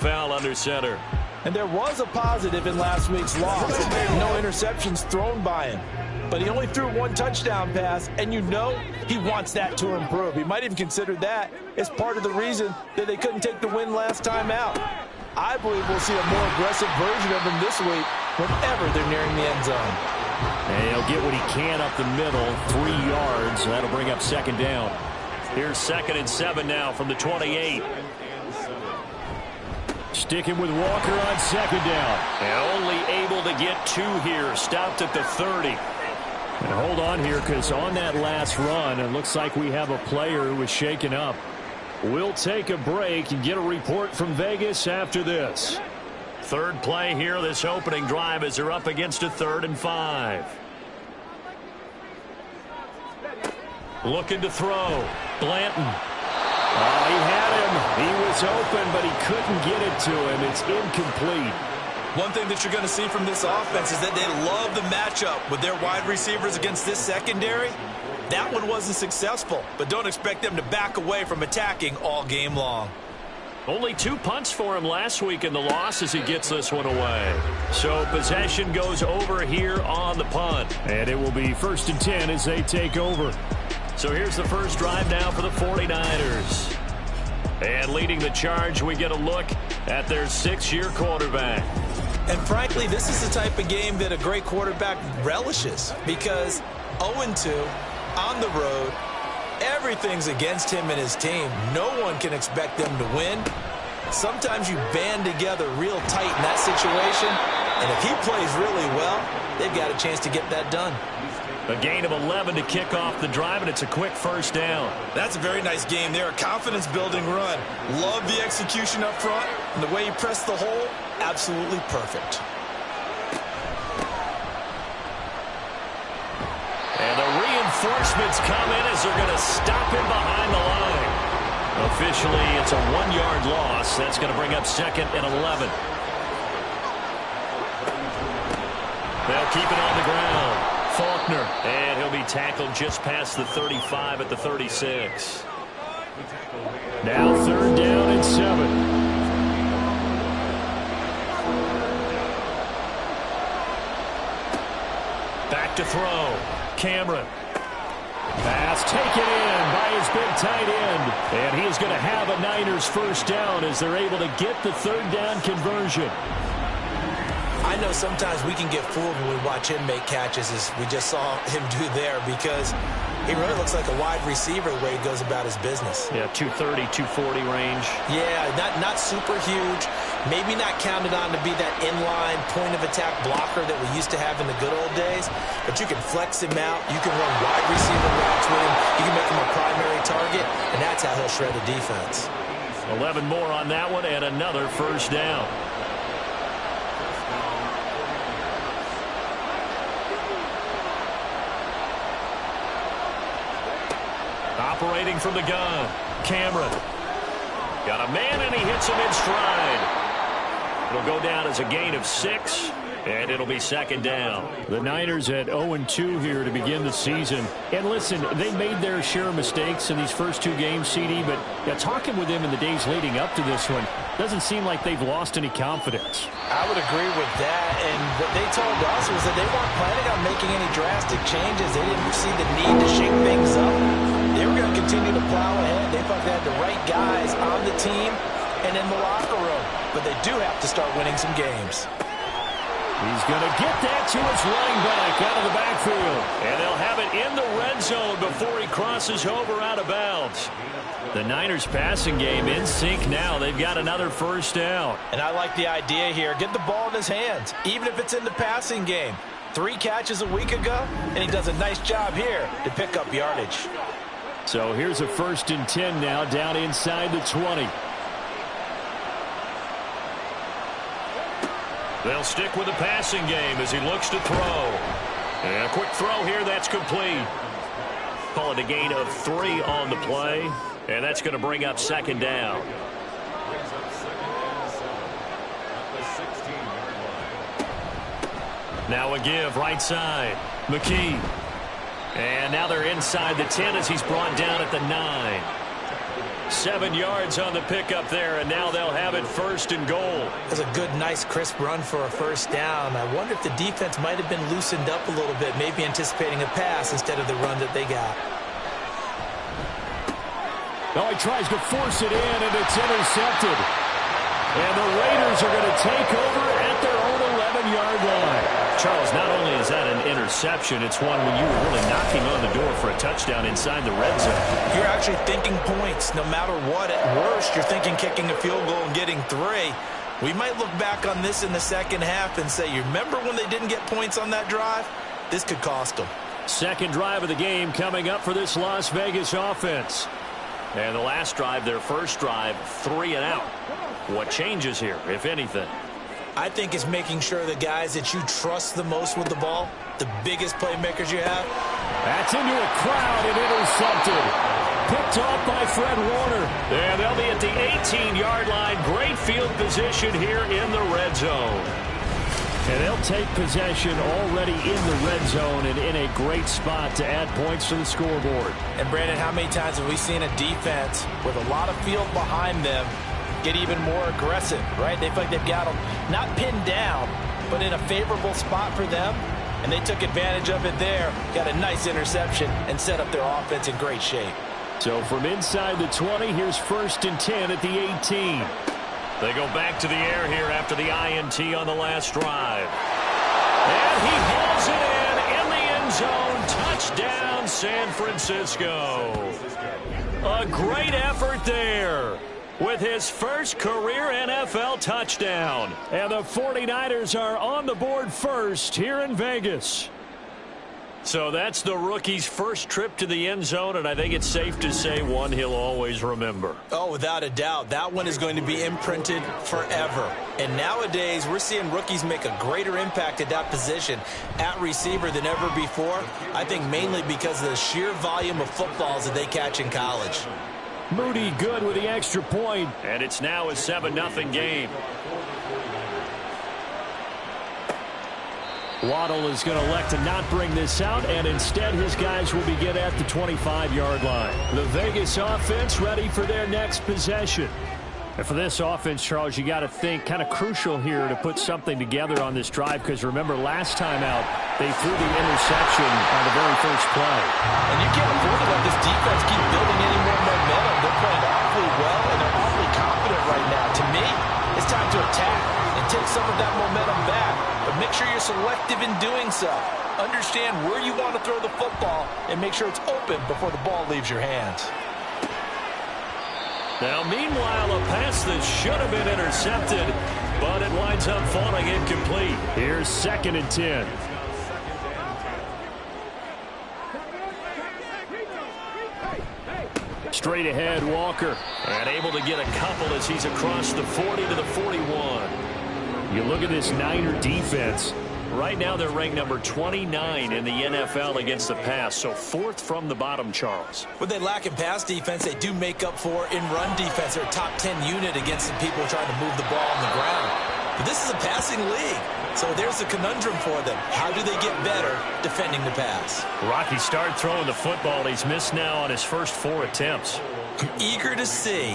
foul under center. And there was a positive in last week's loss. No interceptions thrown by him. But he only threw one touchdown pass, and you know he wants that to improve. He might even consider that as part of the reason that they couldn't take the win last time out. I believe we'll see a more aggressive version of him this week whenever they're nearing the end zone. And he'll get what he can up the middle, 3 yards. That'll bring up second down. Here's 2nd and 7 now from the 28. Sticking with Walker on 2nd down. And only able to get 2 here. Stopped at the 30. And hold on here, because on that last run, it looks like we have a player who was shaken up. We'll take a break and get a report from Vegas after this. Third play here, this opening drive, as they're up against a 3rd and 5. Looking to throw. Blanton. Oh, he had him. He was open, but he couldn't get it to him. It's incomplete. One thing that you're going to see from this offense is that they love the matchup with their wide receivers against this secondary. That one wasn't successful, but don't expect them to back away from attacking all game long. Only 2 punts for him last week in the loss as he gets this one away. So possession goes over here on the punt. And it will be 1st and 10 as they take over. So here's the first drive now for the 49ers. And leading the charge, we get a look at their 6-year quarterback. And frankly, this is the type of game that a great quarterback relishes, because 0-2 on the road, everything's against him and his team. No one can expect them to win. Sometimes you band together real tight in that situation, and if he plays really well, they've got a chance to get that done. A gain of 11 to kick off the drive, and it's a quick first down. That's a very nice game there. A confidence-building run. Love the execution up front, and the way he pressed the hole, absolutely perfect. And the reinforcements come in as they're going to stop him behind the line. Officially, it's a 1-yard loss. That's going to bring up 2nd and 11. They'll keep it on the ground. Faulkner, and he'll be tackled just past the 35 at the 36. Now 3rd down and 7. Back to throw. Cameron. Pass taken in by his big tight end. And he is going to have a Niners first down as they're able to get the 3rd down conversion. I know sometimes we can get fooled when we watch him make catches, as we just saw him do there, because he really looks like a wide receiver the way he goes about his business. Yeah, 230, 240 range. Yeah, not super huge. Maybe not counted on to be that inline point-of-attack blocker that we used to have in the good old days, but you can flex him out. You can run wide receiver routes with him. You can make him a primary target, and that's how he'll shred a defense. 11 more on that one, and another first down. Operating from the gun, Cameron. Got a man, and he hits him in stride. It'll go down as a gain of 6, and it'll be 2nd down. The Niners at 0-2 here to begin the season. And listen, they made their share of mistakes in these first 2 games, CD, but talking with them in the days leading up to this one, doesn't seem like they've lost any confidence. I would agree with that, and what they told us was that they weren't planning on making any drastic changes. They didn't see the need to shake things up. They were going to continue to plow ahead. They thought they had the right guys on the team and in the locker room, but they do have to start winning some games. He's going to get that to his running back out of the backfield. And they'll have it in the red zone before he crosses over out of bounds. The Niners passing game in sync now. They've got another first down. And I like the idea here. Get the ball in his hands, even if it's in the passing game. 3 catches a week ago, and he does a nice job here to pick up yardage. So here's a 1st and 10 now, down inside the 20. They'll stick with the passing game as he looks to throw. And a quick throw here, that's complete. Call it a gain of 3 on the play, and that's going to bring up 2nd down. Now a give right side. McKee. And now they're inside the 10 as he's brought down at the 9. 7 yards on the pickup there, and now they'll have it 1st and goal. That's a good, nice, crisp run for a first down. I wonder if the defense might have been loosened up a little bit, maybe anticipating a pass instead of the run that they got. Oh, he tries to force it in, and it's intercepted. And the Raiders are going to take over at their own 11-yard line. Charles, not only is that an interception, it's one when you were really knocking on the door for a touchdown inside the red zone. You're actually thinking points. No matter what, at worst, you're thinking kicking a field goal and getting 3. We might look back on this in the second half and say, you remember when they didn't get points on that drive? This could cost them. Second drive of the game coming up for this Las Vegas offense. And the last drive, their first drive, 3 and out. What changes here, if anything? I think it's making sure the guys that you trust the most with the ball, the biggest playmakers you have. That's into a crowd and intercepted. Picked off by Fred Warner. And they'll be at the 18-yard line. Great field position here in the red zone. And they'll take possession already in the red zone and in a great spot to add points to the scoreboard. And, Brandon, how many times have we seen a defense with a lot of field behind them get even more aggressive, right? They feel like they've got them not pinned down, but in a favorable spot for them, and they took advantage of it there, got a nice interception, and set up their offense in great shape. So from inside the 20, here's 1st and 10 at the 18. They go back to the air here after the INT on the last drive. And he hauls it in the end zone. Touchdown, San Francisco. A great effort there with his first career NFL touchdown. And the 49ers are on the board first here in Vegas. So that's the rookie's first trip to the end zone, and I think it's safe to say one he'll always remember. Oh, without a doubt. That one is going to be imprinted forever. And nowadays, we're seeing rookies make a greater impact at that position at receiver than ever before. I think mainly because of the sheer volume of footballs that they catch in college. Moody good with the extra point. And it's now a 7-0 game. Waddle is going to elect to not bring this out, and instead his guys will begin at the 25-yard line. The Vegas offense ready for their next possession. And for this offense, Charles, you got to think kind of crucial here to put something together on this drive, because remember last time out they threw the interception on the very first play. And you can't afford to let this defense keep building any more momentum. They're playing awfully well, and they're awfully confident right now. To me, it's time to attack and take some of that momentum back. But make sure you're selective in doing so. Understand where you want to throw the football and make sure it's open before the ball leaves your hands. Now, meanwhile, a pass that should have been intercepted, but it winds up falling incomplete. Here's 2nd and 10. Straight ahead, Walker. And able to get a couple as he's across the 40 to the 41. You look at this Niner defense. Right now they're ranked number 29 in the NFL against the pass, so 4th from the bottom, Charles. What they lack in pass defense, they do make up for in run defense. They're a top 10 unit against the people trying to move the ball on the ground. But this is a passing league, so there's a conundrum for them. How do they get better defending the pass? Rocky started throwing the football. He's missed now on his first 4 attempts. I'm eager to see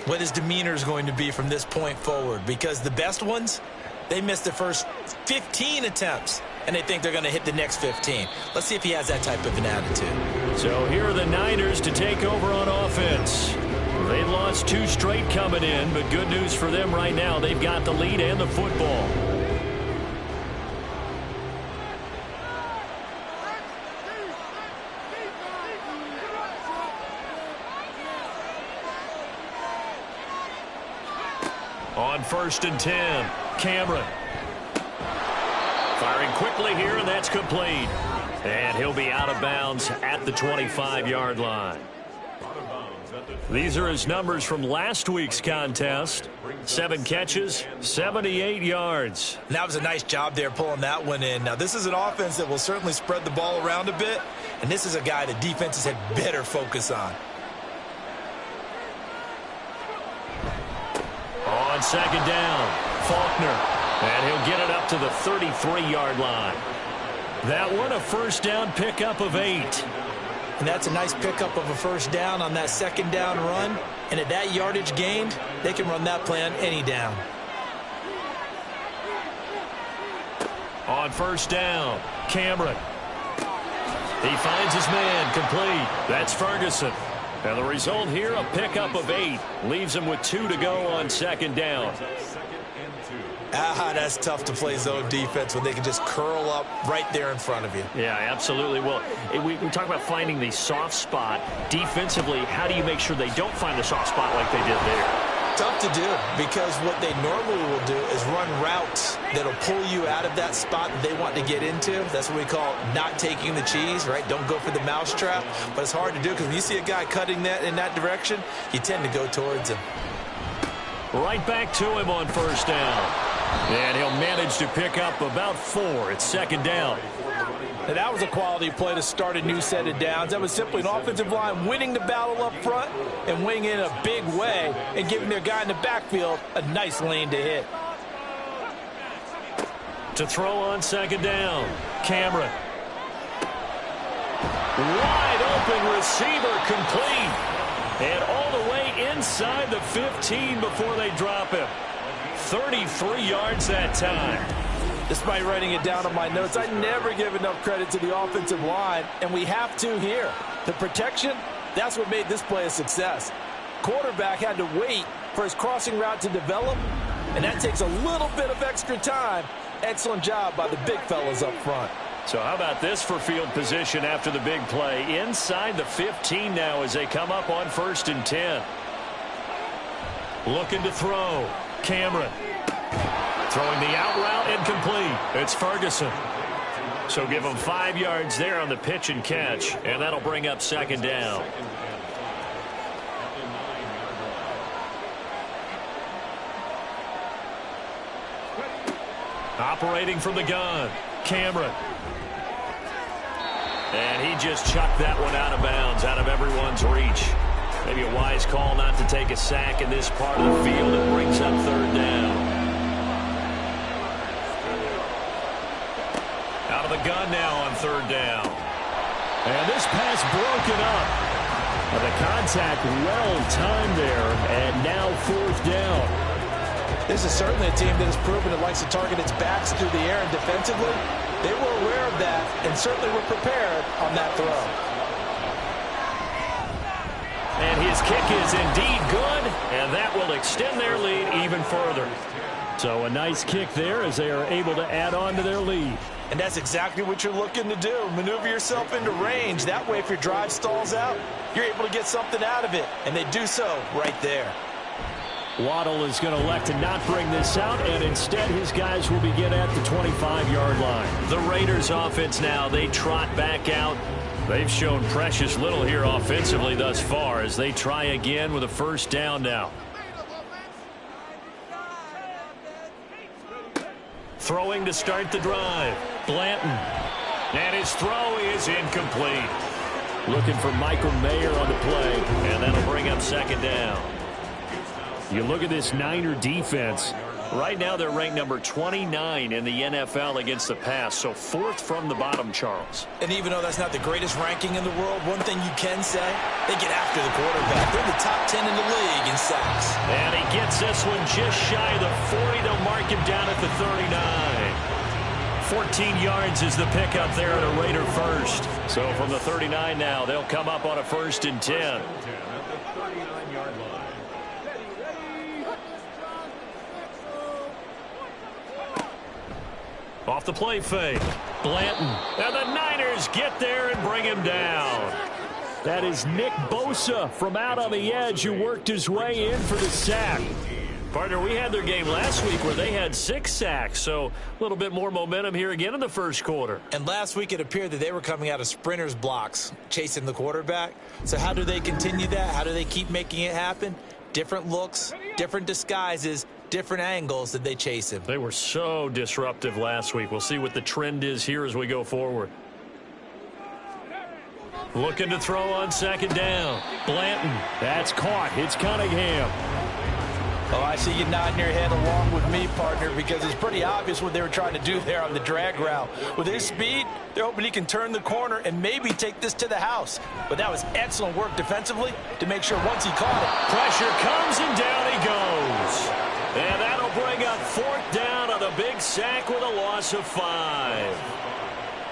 what his demeanor is going to be from this point forward, because the best ones, they missed the first 15 attempts, and they think they're going to hit the next 15. Let's see if he has that type of an attitude. So here are the Niners to take over on offense. They lost 2 straight coming in, but good news for them right now. They've got the lead and the football. On 1st and 10, Cameron. Firing quickly here, and that's complete. And he'll be out of bounds at the 25-yard line. These are his numbers from last week's contest. 7 catches, 78 yards. And that was a nice job there pulling that one in. Now, this is an offense that will certainly spread the ball around a bit, and this is a guy that defenses had better focus on. On 2nd down, Faulkner. And he'll get it up to the 33-yard line. That one a first down pickup of 8. And that's a nice pickup of a first down on that second down run. And at that yardage gained, they can run that play on any down. On first down, Cameron. He finds his man, complete. That's Ferguson. And the result here, a pickup of 8. Leaves him with 2 to go on second down. That's tough to play zone defense when they can just curl up right there in front of you. Yeah, absolutely. Well, we talk about finding the soft spot. Defensively, how do you make sure they don't find the soft spot like they did there? Tough to do, because what they normally will do is run routes that'll pull you out of that spot that they want to get into. That's what we call not taking the cheese, right? Don't go for the mousetrap. But it's hard to do because when you see a guy cutting that in that direction, you tend to go towards him. Right back to him on first down. And he'll manage to pick up about 4. It's second down. And that was a quality play to start a new set of downs. That was simply an offensive line winning the battle up front and winning in a big way and giving their guy in the backfield a nice lane to hit. To throw on second down, Cameron. Wide open receiver, complete. And all the way inside the 15 before they drop him. 33 yards that time. Despite writing it down on my notes, I never give enough credit to the offensive line, and we have to here. The protection, that's what made this play a success. Quarterback had to wait for his crossing route to develop, and that takes a little bit of extra time. Excellent job by the big fellas up front. So how about this for field position after the big play? Inside the 15 now as they come up on 1st and 10. Looking to throw. Cameron. Throwing the out route incomplete. It's Ferguson. So give him 5 yards there on the pitch and catch, and that'll bring up second down. Operating from the gun, Cameron. And he just chucked that one out of bounds, out of everyone's reach. Maybe a wise call not to take a sack in this part of the field. It brings up third down. Out of the gun now on third down. And this pass broken up. The contact well timed there, and now 4th down. This is certainly a team that has proven it likes to target its backs through the air and defensively. They were aware of that and certainly were prepared on that throw. And his kick is indeed good, and that will extend their lead even further. So a nice kick there as they are able to add on to their lead. And that's exactly what you're looking to do. Maneuver yourself into range. That way, if your drive stalls out, you're able to get something out of it. And they do so right there. Waddle is going to elect to not bring this out, and instead his guys will begin at the 25-yard line. The Raiders offense now, they trot back out. They've shown precious little here offensively thus far as they try again with a first down now. Throwing to start the drive, Blanton. And his throw is incomplete. Looking for Michael Mayer on the play. And that'll bring up second down. You look at this Niner defense. Right now they're ranked number 29 in the NFL against the pass, so 4th from the bottom, Charles. And even though that's not the greatest ranking in the world, one thing you can say, they get after the quarterback. They're in the top 10 in the league in sacks. And he gets this one just shy of the 40. They'll mark him down at the 39. 14 yards is the pickup there at a Raider first. So from the 39 now, they'll come up on a 1st and 10. Off the play fake, Blanton. And the Niners get there and bring him down. That is Nick Bosa from out on the edge who worked his way in for the sack. Partner, we had their game last week where they had 6 sacks, so a little bit more momentum here again in the first quarter. And last week it appeared that they were coming out of sprinters blocks, chasing the quarterback. So how do they continue that? How do they keep making it happen? Different looks, different disguises, different angles that they chase him. They were so disruptive last week. We'll see what the trend is here as we go forward. Looking to throw on second down. Blanton. That's caught. It's Cunningham. Oh, I see you nodding your head along with me, partner, because it's pretty obvious what they were trying to do there on the drag route. With his speed, they're hoping he can turn the corner and maybe take this to the house. But that was excellent work defensively to make sure once he caught it. Pressure comes and down he goes. And that'll bring up 4th down on a big sack with a loss of 5.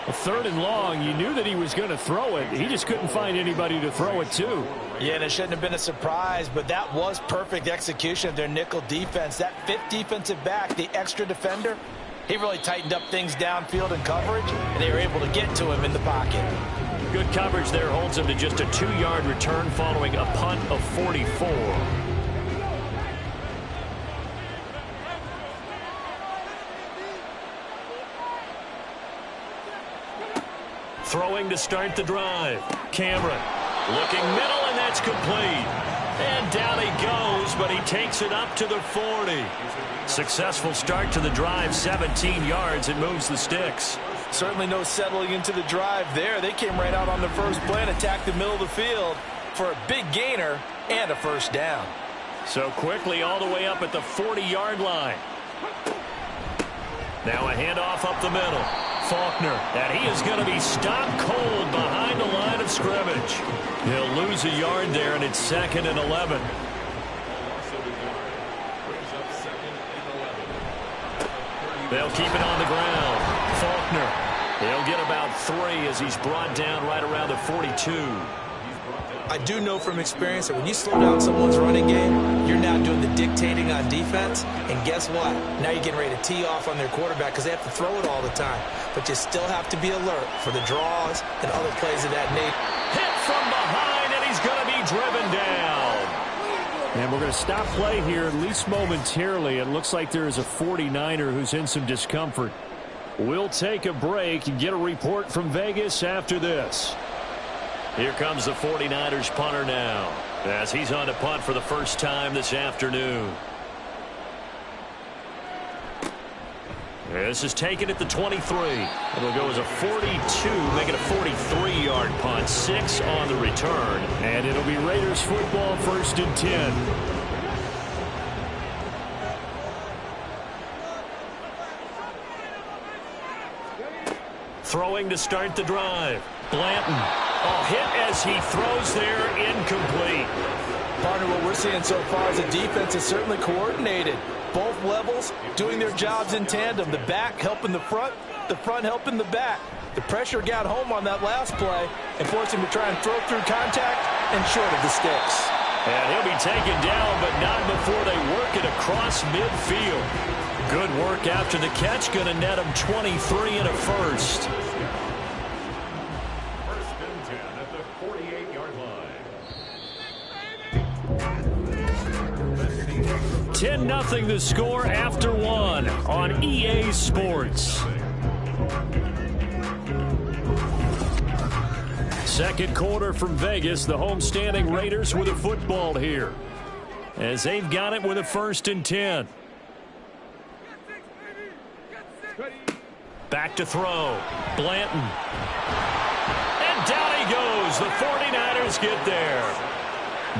A 3rd and long, you knew that he was going to throw it. He just couldn't find anybody to throw it to. Yeah, and it shouldn't have been a surprise, but that was perfect execution of their nickel defense. That 5th defensive back, the extra defender, he really tightened up things downfield in coverage, and they were able to get to him in the pocket. Good coverage there holds him to just a 2-yard return following a punt of 44. Throwing to start the drive. Cameron looking middle, and that's complete. And down he goes, but he takes it up to the 40. Successful start to the drive, 17 yards, and moves the sticks. Certainly no settling into the drive there. They came right out on the first play and attacked the middle of the field for a big gainer and a 1st down. So quickly all the way up at the 40-yard line. Now a handoff up the middle. Faulkner, and he is going to be stopped cold behind the line of scrimmage. He'll lose a yard there, and it's 2nd and 11. They'll keep it on the ground. Faulkner, he'll get about 3 as he's brought down right around the 42. I do know from experience that when you slow down someone's running game, you're now doing the dictating on defense. And guess what? Now you're getting ready to tee off on their quarterback because they have to throw it all the time. But you still have to be alert for the draws and other plays of that nature. Hit from behind, and he's going to be driven down. And we're going to stop play here, at least momentarily. It looks like there is a 49er who's in some discomfort. We'll take a break and get a report from Vegas after this. Here comes the 49ers punter now, as he's on to punt for the first time this afternoon. This is taken at the 23. It'll go as a 42, make it a 43-yard punt, 6 on the return. And it'll be Raiders football, 1st and 10. Throwing to start the drive. Blanton. Hit as he throws there, incomplete. Partner, what we're seeing so far is the defense is certainly coordinated. Both levels doing their jobs in tandem. The back helping the front helping the back. The pressure got home on that last play and forced him to try and throw through contact and short of the sticks. And he'll be taken down, but not before they work it across midfield. Good work after the catch, going to net him 23 and a 1st. 10-0 the score after 1 on EA Sports. Second quarter from Vegas. The homestanding Raiders with a football here, as they've got it with a 1st and 10. Back to throw. Blanton. And down he goes. The 49ers get there.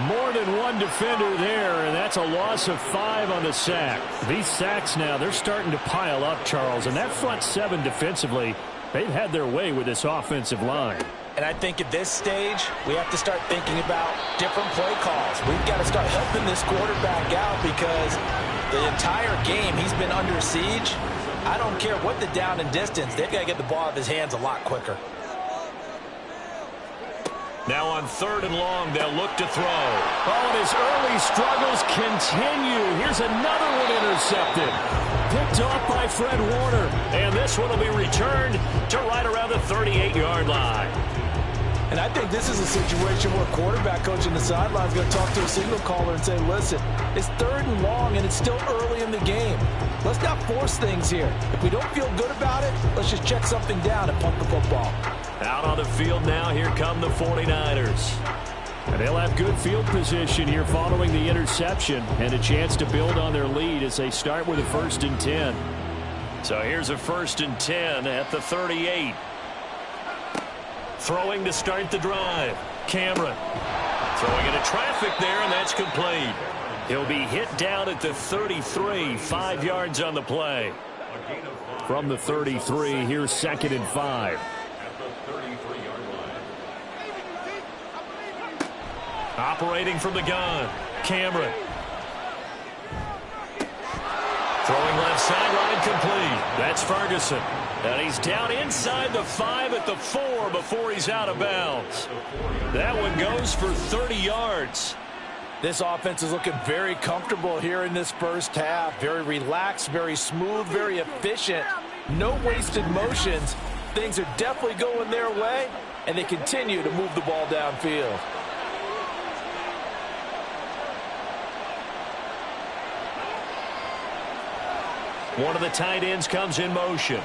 More than one defender there, and that's a loss of 5 on the sack. These sacks now, they're starting to pile up, Charles, and that front 7 defensively, they've had their way with this offensive line. And I think at this stage, we have to start thinking about different play calls. We've got to start helping this quarterback out because the entire game he's been under siege. I don't care what the down and distance, they've got to get the ball out of his hands a lot quicker. Now on 3rd and long, they'll look to throw. Oh, and his early struggles continue. Here's another one intercepted. Picked off by Fred Warner. And this one will be returned to right around the 38-yard line. And I think this is a situation where quarterback coach in the sideline is going to talk to a signal caller and say, listen, it's 3rd and long and it's still early in the game. Let's not force things here. If we don't feel good about it, let's just check something down and punt the football. Out on the field now, here come the 49ers. And they'll have good field position here following the interception and a chance to build on their lead as they start with a 1st and 10. So here's a 1st and 10 at the 38. Throwing to start the drive. Cameron throwing into traffic there, and that's complete. He'll be hit down at the 33, 5 yards on the play. From the 33, here's 2nd and 5. Operating from the gun, Cameron. Throwing left sideline complete. That's Ferguson. And he's down inside the 5 at the 4 before he's out of bounds. That one goes for 30 yards. This offense is looking very comfortable here in this first half. Very relaxed, very smooth, very efficient. No wasted motions. Things are definitely going their way, and they continue to move the ball downfield. One of the tight ends comes in motion.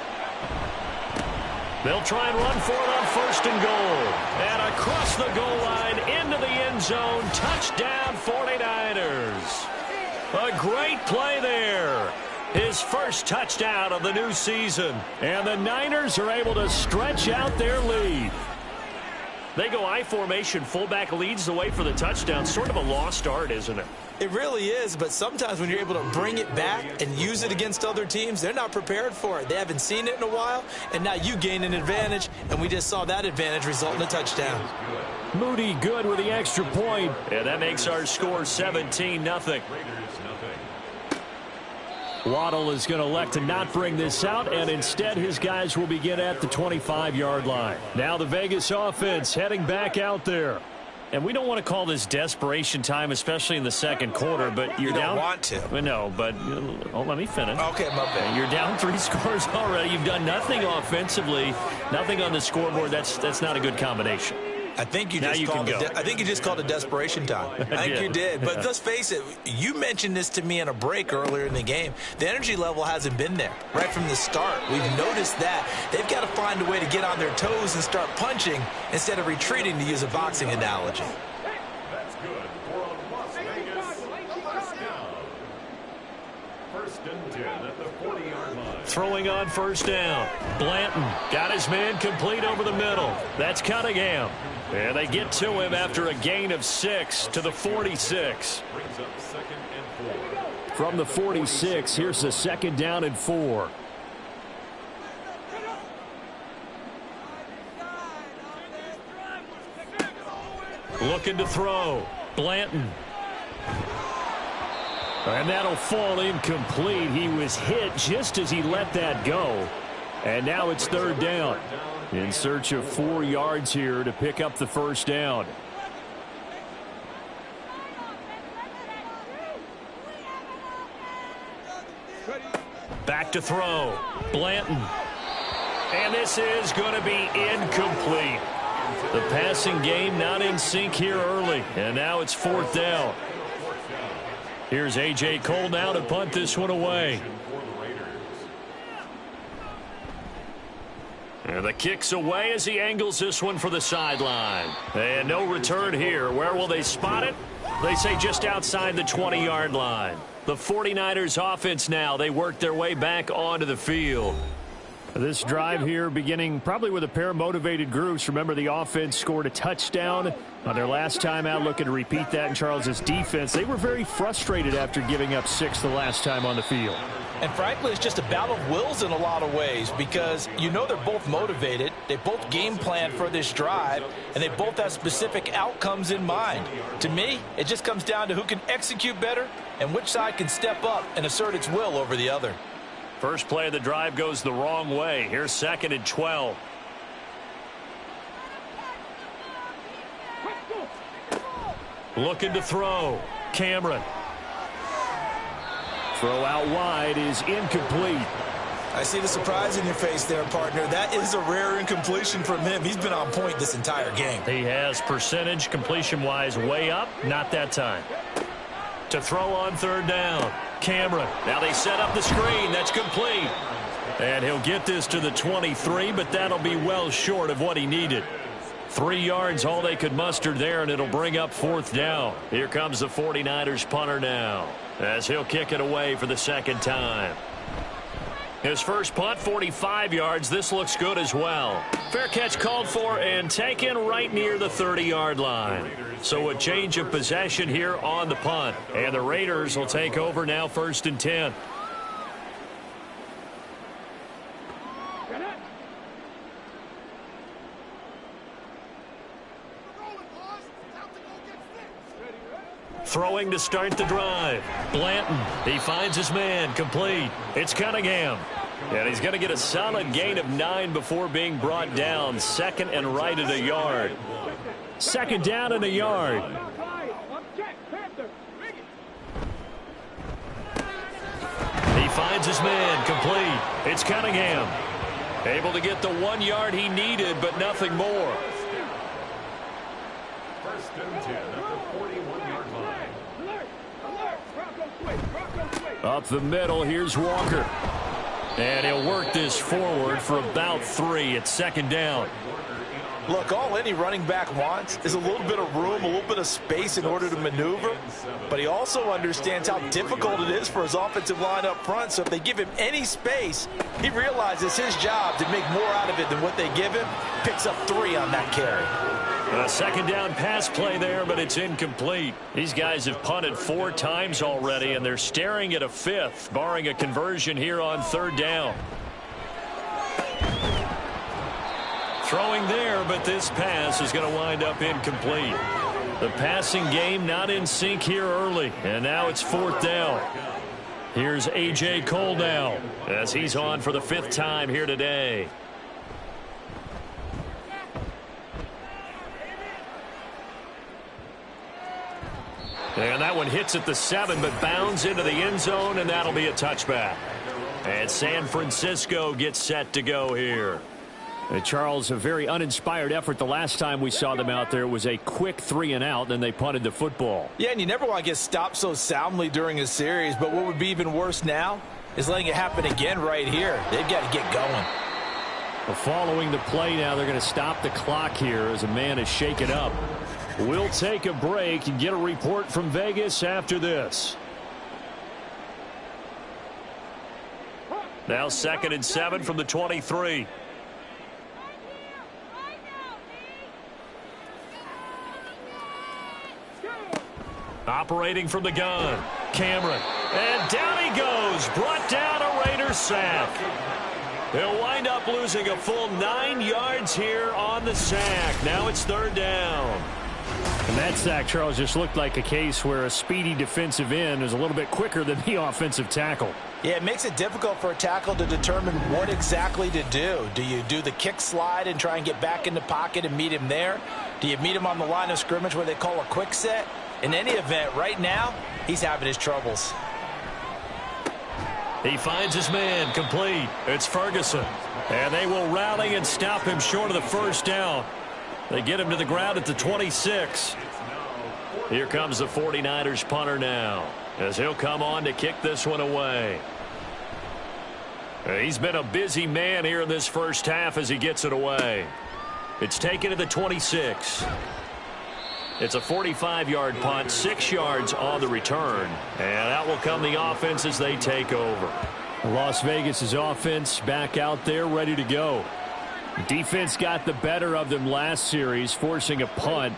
They'll try and run for it on 1st and goal. And across the goal line into the end zone. Touchdown 49ers. A great play there. His first touchdown of the new season. And the Niners are able to stretch out their lead. They go I formation. Fullback leads the way for the touchdown. Sort of a lost art, isn't it? It really is, but sometimes when you're able to bring it back and use it against other teams, they're not prepared for it. They haven't seen it in a while, and now you gain an advantage, and we just saw that advantage result in a touchdown. Moody good with the extra point. And that makes our score 17-0. Waddle is going to elect to not bring this out, and instead his guys will begin at the 25-yard line. Now the Vegas offense heading back out there. And we don't want to call this desperation time, especially in the second quarter, but you're down. You don't want to. No, but let me finish. Okay, my bad. You're down 3 scores already. You've done nothing offensively, nothing on the scoreboard. That's not a good combination. I think you just called it desperation time. I think you did. But let's face it, you mentioned this to me in a break earlier in the game. The energy level hasn't been there right from the start. We've noticed that. They've got to find a way to get on their toes and start punching instead of retreating, to use a boxing analogy. That's good for a Las Vegas touchdown. 1st and 10 at the 40-yard line. Throwing on 1st down. Blanton got his man complete over the middle. That's Cunningham. And they get to him after a gain of 6 to the 46. Brings up 2nd and 4. From the 46, here's the 2nd down and 4. Looking to throw. Blanton. And that'll fall incomplete. He was hit just as he let that go. And now it's 3rd down. In search of 4 yards here to pick up the 1st down. Back to throw. Blanton. And this is going to be incomplete. The passing game not in sync here early. And now it's 4th down. Here's A.J. Cole now to punt this one away. And the kick's away as he angles this one for the sideline. And no return here. Where will they spot it? They say just outside the 20-yard line. The 49ers offense now. They work their way back onto the field. This drive here beginning probably with a pair of motivated groups. Remember, the offense scored a touchdown on their last time out. Looking to repeat that in Charles's defense. They were very frustrated after giving up 6 the last time on the field. And frankly, it's just a battle of wills in a lot of ways, because you know they're both motivated. They both game plan for this drive, and they both have specific outcomes in mind. To me, it just comes down to who can execute better and which side can step up and assert its will over the other. First play of the drive goes the wrong way. Here's 2nd and 12. Looking to throw. Cameron. Throw out wide is incomplete. I see the surprise in your face there, partner. That is a rare incompletion from him. He's been on point this entire game. He has percentage completion-wise way up. Not that time. To throw on 3rd down. Cameron. Now they set up the screen. That's complete. And he'll get this to the 23, but that'll be well short of what he needed. 3 yards, all they could muster there, and it'll bring up 4th down. Here comes the 49ers punter now, as he'll kick it away for the 2nd time. His first punt, 45 yards. This looks good as well. Fair catch called for and taken right near the 30-yard line. So a change of possession here on the punt. And the Raiders will take over now, 1st and 10. Throwing to start the drive. Blanton, he finds his man, complete. It's Cunningham. And he's going to get a solid gain of 9 before being brought down. 2nd and right at a yard. 2nd down and a yard. He finds his man, complete. It's Cunningham. Able to get the 1 yard he needed, but nothing more. 1st and 10 at the 41-yard line. Up the middle, here's Walker. And he'll work this forward for about 3 at 2nd down. Look, all any running back wants is a little bit of room, a little bit of space in order to maneuver. But he also understands how difficult it is for his offensive line up front. So if they give him any space, he realizes his job to make more out of it than what they give him. Picks up 3 on that carry. A 2nd down pass play there, but it's incomplete. These guys have punted 4 times already, and they're staring at a 5th, barring a conversion here on 3rd down. Throwing there, but this pass is going to wind up incomplete. The passing game not in sync here early, and now it's 4th down. Here's A.J. Cole now, as he's on for the 5th time here today. And that one hits at the 7, but bounds into the end zone, and that'll be a touchback. And San Francisco gets set to go here. Charles, a very uninspired effort the last time we saw them out there. It was a quick 3 and out, and they punted the football. Yeah, and you never want to get stopped so soundly during a series, but what would be even worse now is letting it happen again right here. They've got to get going. Well, following the play now, they're going to stop the clock here as a man is shaken up. We'll take a break and get a report from Vegas after this. Now 2nd and 7 from the 23. Operating from the gun, Cameron. And down he goes. Brought down a Raider sack. He'll wind up losing a full 9 yards here on the sack. Now it's 3rd down. And that sack, Charles, just looked like a case where a speedy defensive end is a little bit quicker than the offensive tackle. Yeah, it makes it difficult for a tackle to determine what exactly to do. Do you do the kick slide and try and get back in the pocket and meet him there? Do you meet him on the line of scrimmage where they call a quick set? In any event, right now, he's having his troubles. He finds his man, complete. It's Ferguson. And they will rally and stop him short of the 1st down. They get him to the ground at the 26. Here comes the 49ers punter now, as he'll come on to kick this one away. He's been a busy man here in this first half as he gets it away. It's taken to the 26. It's a 45-yard punt, 6 yards on the return. And out will come the offense as they take over. Las Vegas's offense back out there ready to go. Defense got the better of them last series, forcing a punt.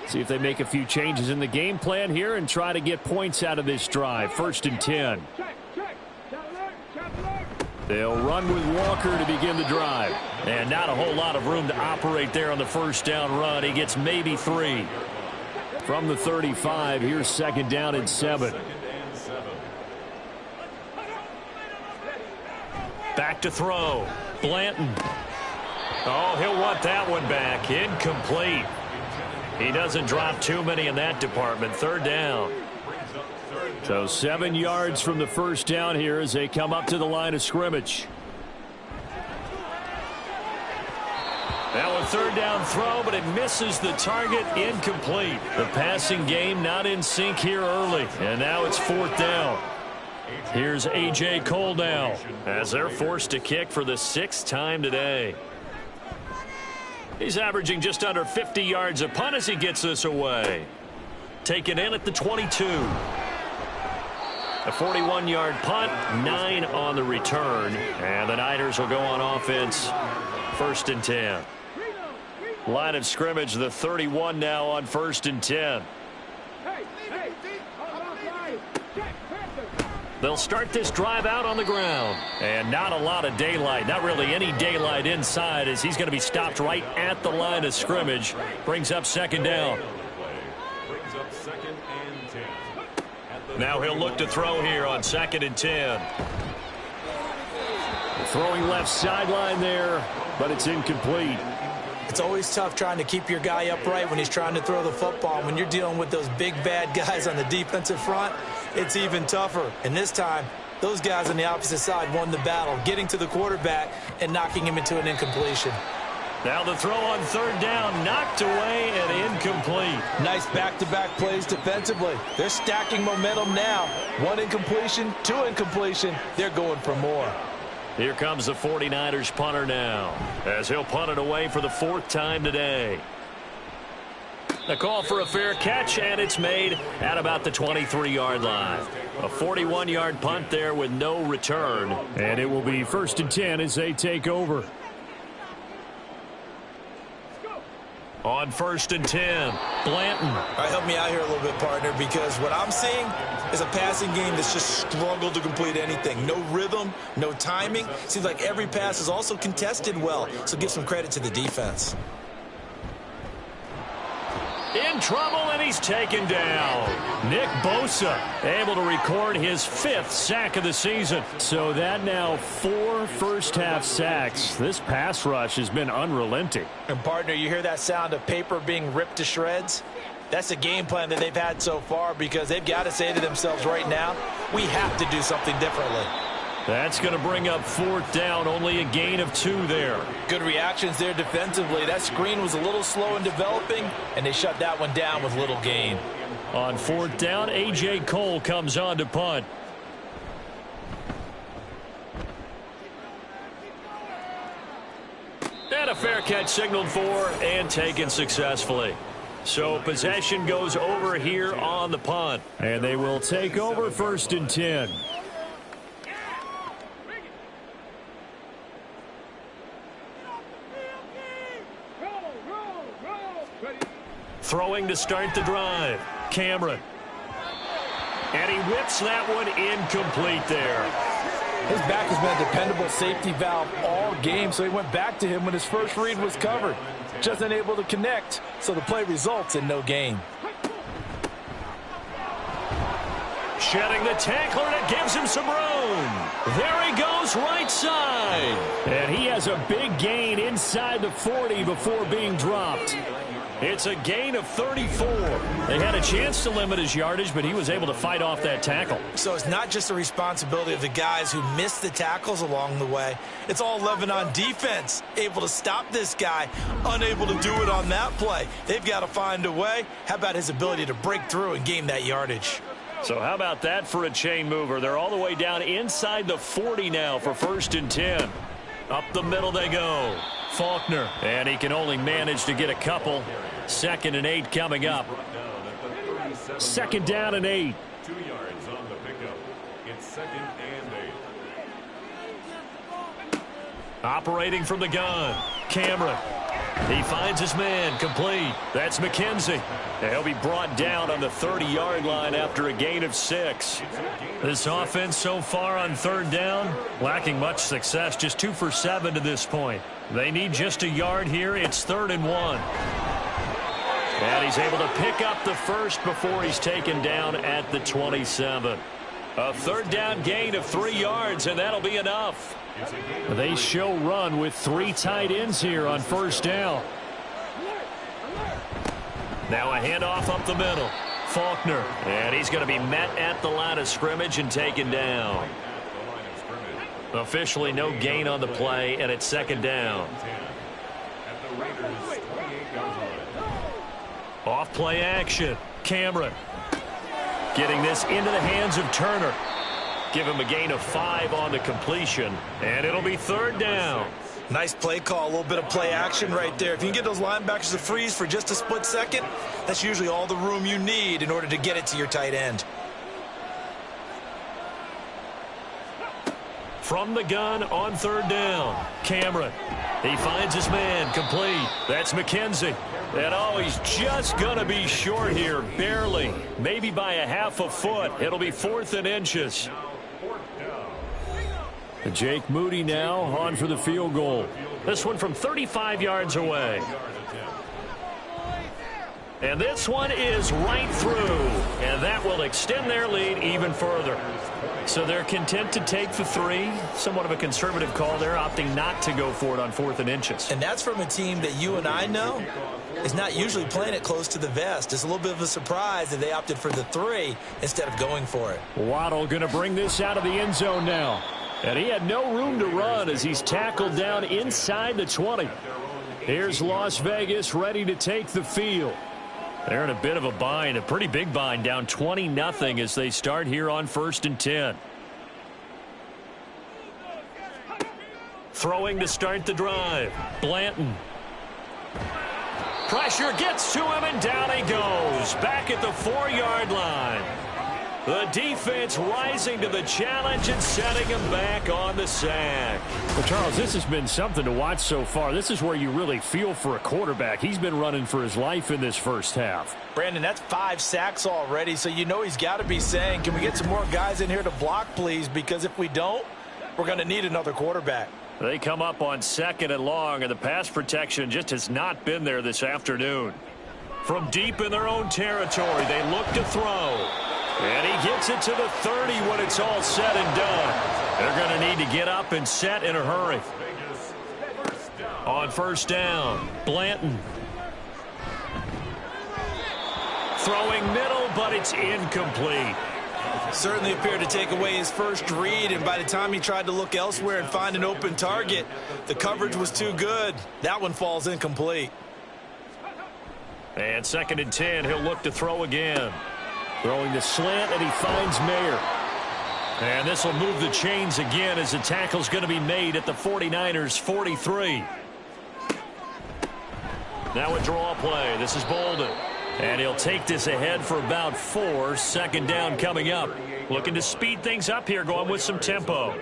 See if they make a few changes in the game plan here and try to get points out of this drive. 1st and 10. They'll run with Walker to begin the drive. And not a whole lot of room to operate there on the 1st down run. He gets maybe 3. From the 35, here's 2nd down and 7. Back to throw. Blanton. Oh, he'll want that one back. Incomplete. He doesn't drop too many in that department. 3rd down. So 7 yards from the 1st down here as they come up to the line of scrimmage. Now a 3rd down throw, but it misses the target. Incomplete. The passing game not in sync here early. And now it's 4th down. Here's A.J. Cole now, as they're forced to kick for the 6th time today. He's averaging just under 50 yards a punt as he gets this away. Taken in at the 22. A 41-yard punt, 9 on the return. And the Niners will go on offense, 1st and 10. Line of scrimmage, the 31 now on 1st and 10. They'll start this drive out on the ground. And not a lot of daylight. Not really any daylight inside as he's going to be stopped right at the line of scrimmage. Brings up 2nd down. Now he'll look to throw here on 2nd and 10. Throwing left sideline there, but it's incomplete. It's always tough trying to keep your guy upright when he's trying to throw the football. When you're dealing with those big, bad guys on the defensive front, it's even tougher. And this time, those guys on the opposite side won the battle, getting to the quarterback and knocking him into an incompletion. Now the throw on 3rd down, knocked away and incomplete. Nice back-to-back plays defensively. They're stacking momentum now. 1 incompletion, 2 incompletion. They're going for more. Here comes the 49ers punter now, as he'll punt it away for the 4th time today. The call for a fair catch, and it's made at about the 23-yard line. A 41-yard punt there with no return. And it will be 1st and 10 as they take over. On 1st and 10, Blanton. All right, help me out here a little bit, partner, because what I'm seeing is a passing game that's just struggled to complete anything. No rhythm, no timing. Seems like every pass is also contested well, so give some credit to the defense. In trouble, and he's taken down. Nick Bosa able to record his 5th sack of the season. So that now 4 first-half sacks. This pass rush has been unrelenting. And, partner, you hear that sound of paper being ripped to shreds? That's a game plan that they've had so far because they've got to say to themselves right now, we have to do something differently. That's going to bring up 4th down, only a gain of 2 there. Good reactions there defensively. That screen was a little slow in developing, and they shut that one down with little gain. On 4th down, A.J. Cole comes on to punt. And a fair catch signaled for and taken successfully. So possession goes over here on the punt. And they will take over 1st and 10. Throwing to start the drive, Cameron. And he whips that one incomplete there. His back has been a dependable safety valve all game, so he went back to him when his first read was covered. Just unable to connect, so the play results in no gain. Shedding the tackler, and it gives him some room. There he goes, right side. And he has a big gain inside the 40 before being dropped. It's a gain of 34. They had a chance to limit his yardage, but he was able to fight off that tackle. So it's not just the responsibility of the guys who missed the tackles along the way. It's all Levin on defense, able to stop this guy, unable to do it on that play. They've got to find a way. How about his ability to break through and gain that yardage? So how about that for a chain mover? They're all the way down inside the 40 now for 1st and 10. Up the middle they go. Faulkner, and he can only manage to get a couple. 2nd and 8 coming up. 2nd down and 8. 2 yards on the pickup. It's 2nd and 8. Operating from the gun, Cameron. He finds his man, complete. That's McKenzie. He'll be brought down on the 30-yard line after a gain of 6. This offense so far on 3rd down, lacking much success, just 2 for 7 to this point. They need just a yard here. It's 3rd and 1. And he's able to pick up the first before he's taken down at the 27. A 3rd down gain of 3 yards, and that'll be enough. They show run with 3 tight ends here on 1st down. Now a handoff up the middle. Faulkner, and he's going to be met at the line of scrimmage and taken down. Officially no gain on the play, and it's 2nd down. Off play action. Cameron getting this into the hands of Turner. Give him a gain of 5 on the completion, and it'll be 3rd down. Nice play call, a little bit of play action right there. If you can get those linebackers to freeze for just a split second, that's usually all the room you need in order to get it to your tight end. From the gun on third down. Cameron. He finds his man. Complete. That's McKenzie. And oh, he's just going to be short here. Barely. Maybe by a half a foot. It'll be 4th and inches. Jake Moody now on for the field goal. This one from 35 yards away. And this one is right through. And that will extend their lead even further. So they're content to take the 3. Somewhat of a conservative call there, opting not to go for it on 4th and inches. And that's from a team that you and I know is not usually playing it close to the vest. It's a little bit of a surprise that they opted for the 3 instead of going for it. Waddle going to bring this out of the end zone now. And he had no room to run as he's tackled down inside the 20. Here's Las Vegas ready to take the field. They're in a bit of a bind, a pretty big bind, down 20-0 as they start here on 1st and 10. Throwing to start the drive. Blanton. Pressure gets to him, and down he goes. Back at the 4-yard line. The defense rising to the challenge and setting him back on the sack. Well, Charles, this has been something to watch so far. This is where you really feel for a quarterback. He's been running for his life in this first half. Brandon, that's 5 sacks already, so you know he's got to be saying, can we get some more guys in here to block, please? Because if we don't, we're going to need another quarterback. They come up on 2nd and long, and the pass protection just has not been there this afternoon. From deep in their own territory, they look to throw. And he gets it to the 30 when it's all said and done. They're going to need to get up and set in a hurry. On 1st down, Blanton. Throwing middle, but it's incomplete. Certainly appeared to take away his first read, and by the time he tried to look elsewhere and find an open target, the coverage was too good. That one falls incomplete. And 2nd and 10, he'll look to throw again. Throwing the slant, and he finds Mayer. And this will move the chains again as the tackle's going to be made at the 49ers' 43. Now a draw play. This is Bolden. And he'll take this ahead for about 4. 2nd down coming up. Looking to speed things up here, going with some tempo.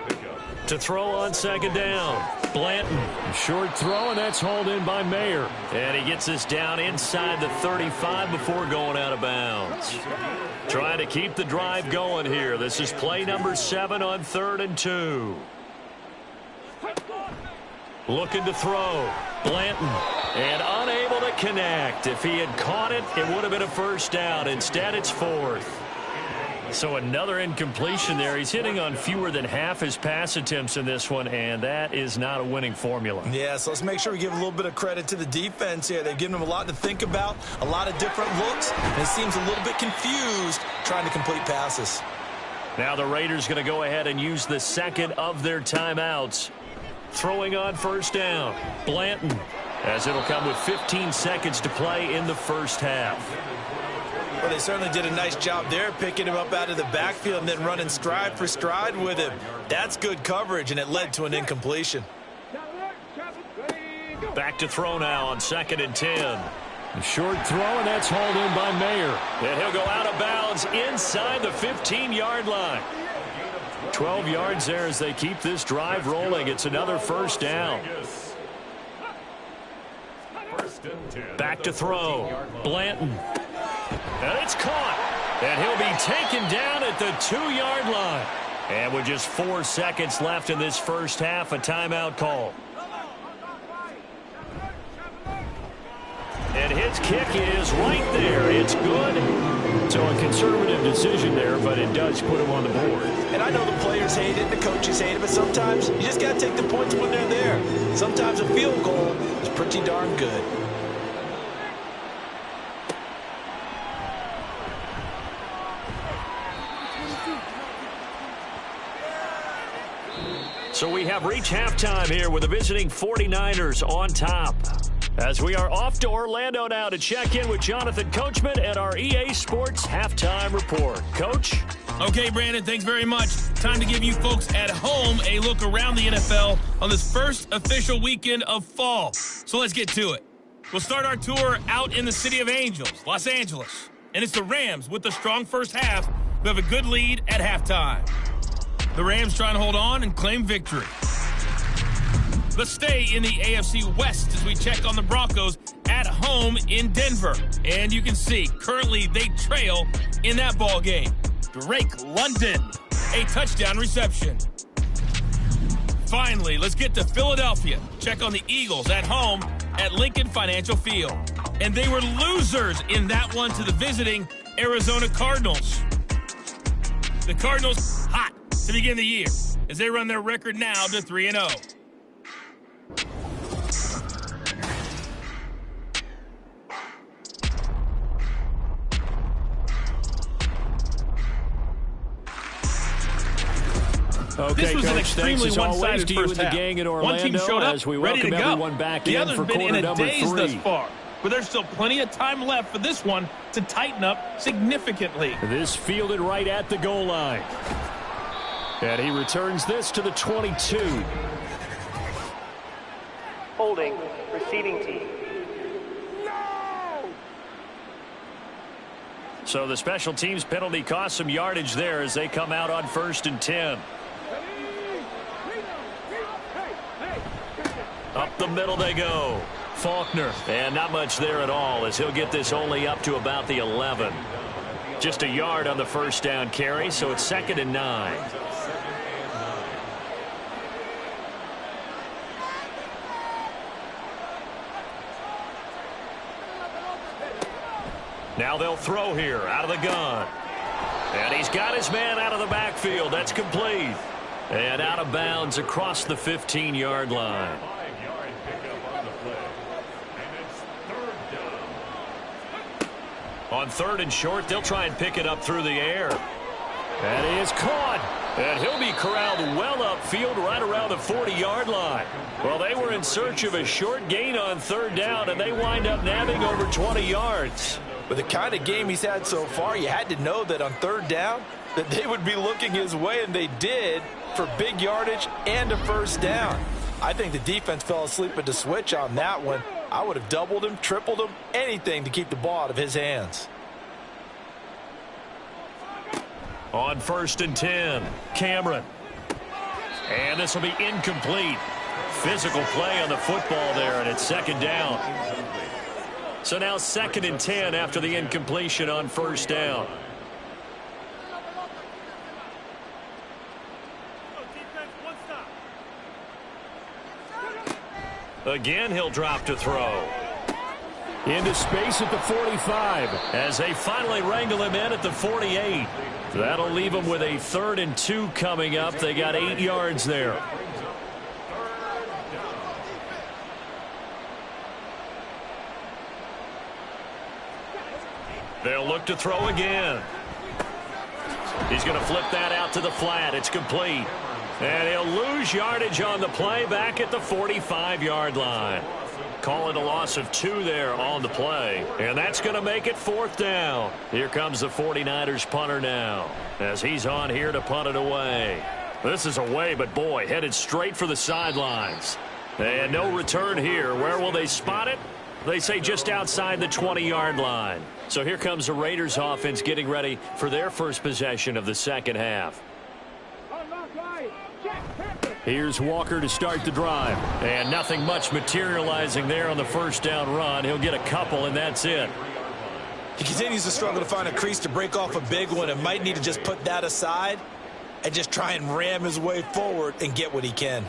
To throw on 2nd down. Blanton. Short throw, and that's hauled in by Mayer. And he gets this down inside the 35 before going out of bounds. Trying to keep the drive going here. This is play number 7 on 3rd and 2. Looking to throw. Blanton. And unable to connect. If he had caught it, it would have been a 1st down. Instead, it's 4th. So another incompletion there. He's hitting on fewer than half his pass attempts in this one, and that is not a winning formula. Yeah, so let's make sure we give a little bit of credit to the defense here. They've given him a lot to think about, a lot of different looks, and it seems a little bit confused trying to complete passes. Now the Raiders going to go ahead and use the 2nd of their timeouts. Throwing on 1st down. Blanton, as it'll come with 15 seconds to play in the first half. Well, they certainly did a nice job there, picking him up out of the backfield and then running stride for stride with him. That's good coverage, and it led to an incompletion. Back to throw now on 2nd and 10. A short throw, and that's hauled in by Mayer. And he'll go out of bounds inside the 15-yard line. 12 yards there as they keep this drive rolling. It's another 1st down. Back to throw. Blanton. And it's caught. And he'll be taken down at the 2-yard line. And with just 4 seconds left in this first half, a timeout call. And his kick is right there. It's good. So a conservative decision there, but it does put him on the board. And I know the players hate it, the coaches hate it, but sometimes you just got to take the points when they're there. Sometimes a field goal is pretty darn good. So we have reached halftime here with the visiting 49ers on top. As we are off to Orlando now to check in with Jonathan Coachman at our EA Sports Halftime Report. Coach? Okay, Brandon, thanks very much. Time to give you folks at home a look around the NFL on this first official weekend of fall. So let's get to it. We'll start our tour out in the city of Angels, Los Angeles. And it's the Rams with the strong first half who have a good lead at halftime. The Rams trying to hold on and claim victory. Let's stay in the AFC West as we check on the Broncos at home in Denver. And you can see, currently they trail in that ball game. Drake London, a touchdown reception. Finally, let's get to Philadelphia. Check on the Eagles at home at Lincoln Financial Field. And they were losers in that one to the visiting Arizona Cardinals. The Cardinals hot to begin the year as they run their record now to 3-0. Okay, this was Coach, an extremely one-sided to you first and the half. gang in Orlando One team showed up, as we ready to welcome go. everyone back The in other's for been in quarter a number daze 3. thus far, but there's still plenty of time left for this one to tighten up significantly. This fielded right at the goal line. And he returns this to the 22. Holding, receiving team. So the special teams penalty cost some yardage there as they come out on 1st and 10. Up the middle they go. Faulkner. And not much there at all as he'll get this only up to about the 11. Just a yard on the first down carry, so it's 2nd and 9. Now they'll throw here out of the gun. And he's got his man out of the backfield. That's complete. And out of bounds across the 15-yard line. 5-yard pickup on the play. And it's 3rd down. On 3rd and short, they'll try and pick it up through the air. And he is caught. And he'll be corralled well upfield right around the 40-yard line. Well, they were in search of a short gain on 3rd down, and they wind up nabbing over 20 yards. With the kind of game he's had so far, you had to know that on 3rd down that they would be looking his way, and they did, for big yardage and a first down. I think the defense fell asleep at the switch on that one. I would have doubled him, tripled him, anything to keep the ball out of his hands. On 1st and 10, Cameron. And this will be incomplete. Physical play on the football there, and it's 2nd down. So now 2nd and 10 after the incompletion on 1st down. Again, he'll drop to throw. Into space at the 45. As they finally wrangle him in at the 48. That'll leave him with a 3rd and 2 coming up. They got 8 yards there. They'll look to throw again. He's going to flip that out to the flat. It's complete. And he'll lose yardage on the play back at the 45-yard line. Call it a loss of 2 there on the play. And that's going to make it 4th down. Here comes the 49ers punter now as he's on here to punt it away. This is away, but boy, headed straight for the sidelines. And no return here. Where will they spot it? They say just outside the 20-yard line. So here comes the Raiders offense getting ready for their first possession of the 2nd half. Here's Walker to start the drive. And nothing much materializing there on the first down run. He'll get a couple, and that's it. He continues to struggle to find a crease to break off a big one and might need to just put that aside and just try and ram his way forward and get what he can.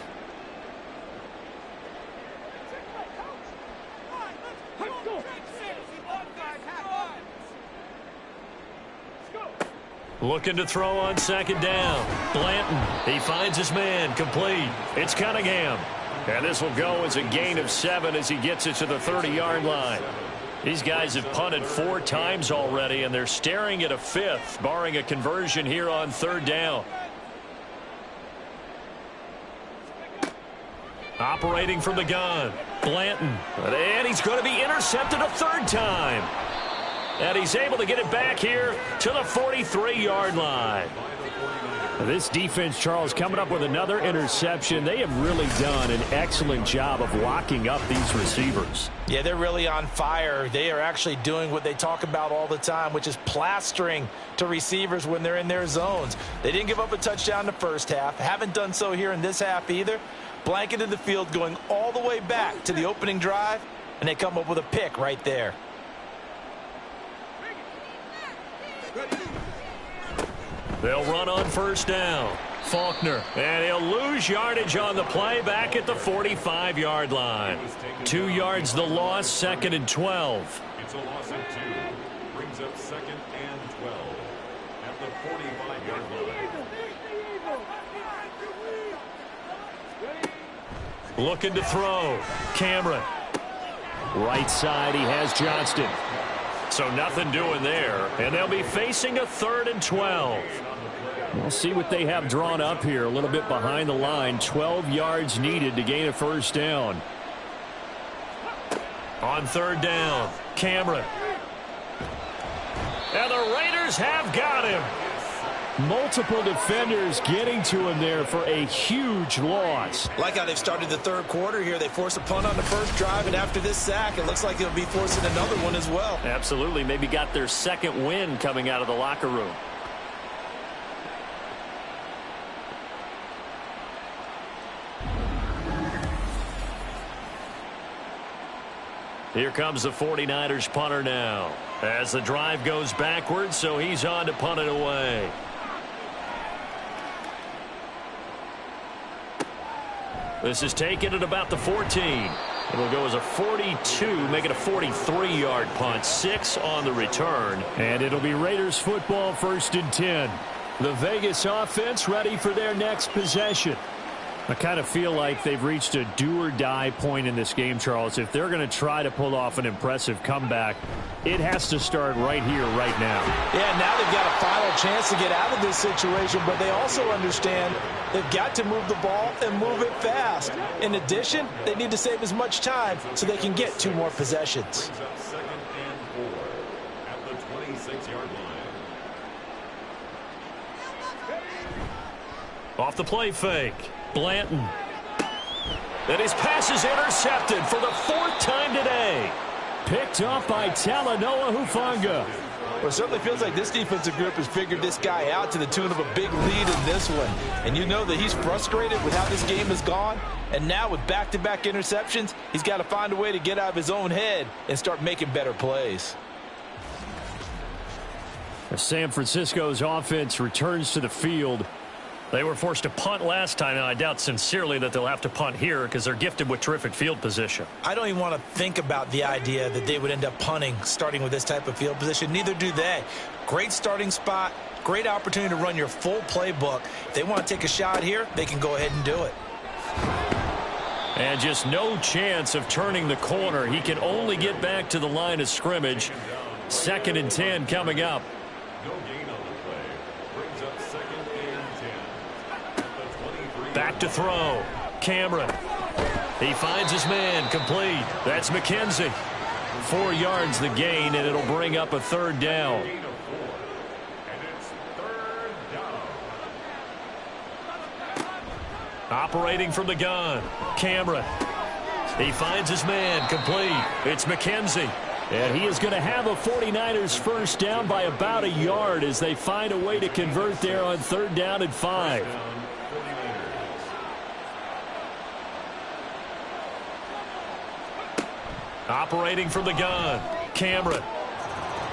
Looking to throw on 2nd down. Blanton, he finds his man, complete. It's Cunningham. And this will go as a gain of 7 as he gets it to the 30-yard line. These guys have punted 4 times already, and they're staring at a 5th, barring a conversion here on 3rd down. Operating from the gun, Blanton. And he's going to be intercepted a 3rd time. And he's able to get it back here to the 43-yard line. This defense, Charles, coming up with another interception. They have really done an excellent job of locking up these receivers. Yeah, they're really on fire. They are actually doing what they talk about all the time, which is plastering to receivers when they're in their zones. They didn't give up a touchdown in the first half. Haven't done so here in this half either. Blanketed the field going all the way back to the opening drive, and they come up with a pick right there. They'll run on first down. Faulkner, and he'll lose yardage on the play back at the 45-yard line. 2 yards the loss, 2nd and 12. It's a loss of 2. Brings up 2nd and 12 at the 45-yard line. Looking to throw. Cameron. Right side, he has Johnston. So nothing doing there, and they'll be facing a 3rd and 12. We'll see what they have drawn up here. A little bit behind the line. 12 yards needed to gain a first down. On 3rd down, Cameron. And the Raiders have got him. Multiple defenders getting to him there for a huge loss. Like how they've started the third quarter here. They force a punt on the first drive, and after this sack, it looks like they'll be forcing another one as well. Absolutely. Maybe got their second win coming out of the locker room. Here comes the 49ers punter now. As the drive goes backwards, so he's on to punt it away. This is taken at about the 14. It'll go as a 42, make it a 43-yard punt. 6 on the return. And it'll be Raiders football, 1st and 10. The Vegas offense ready for their next possession. I kind of feel like they've reached a do-or-die point in this game, Charles. If they're going to try to pull off an impressive comeback, it has to start right here, right now. Yeah, now they've got a final chance to get out of this situation, but they also understand they've got to move the ball and move it fast. In addition, they need to save as much time so they can get 2 more possessions. Brings up 2nd and 4 at the 26-yard line. Off the play fake. Blanton. And his pass is intercepted for the 4th time today. Picked off by Talanoa Hufanga. Well, it certainly feels like this defensive group has figured this guy out to the tune of a big lead in this one. And you know that he's frustrated with how this game has gone. And now with back-to-back interceptions, he's got to find a way to get out of his own head and start making better plays. San Francisco's offense returns to the field. They were forced to punt last time, and I doubt sincerely that they'll have to punt here because they're gifted with terrific field position. I don't even want to think about the idea that they would end up punting starting with this type of field position. Neither do they. Great starting spot, great opportunity to run your full playbook. If they want to take a shot here, they can go ahead and do it. And just no chance of turning the corner. He can only get back to the line of scrimmage. 2nd and 10 coming up. No gain on the play. Brings up 2nd and 10 at the 23. Back to throw. Cameron. He finds his man. Complete. That's McKenzie. 4 yards the gain, and it'll bring up a 3rd down. Gain of 4. And it's 3rd down. Operating from the gun. Cameron. He finds his man. Complete. It's McKenzie. And he is going to have a 49ers first down by about a yard as they find a way to convert there on 3rd down and 5. Operating from the gun. Cameron.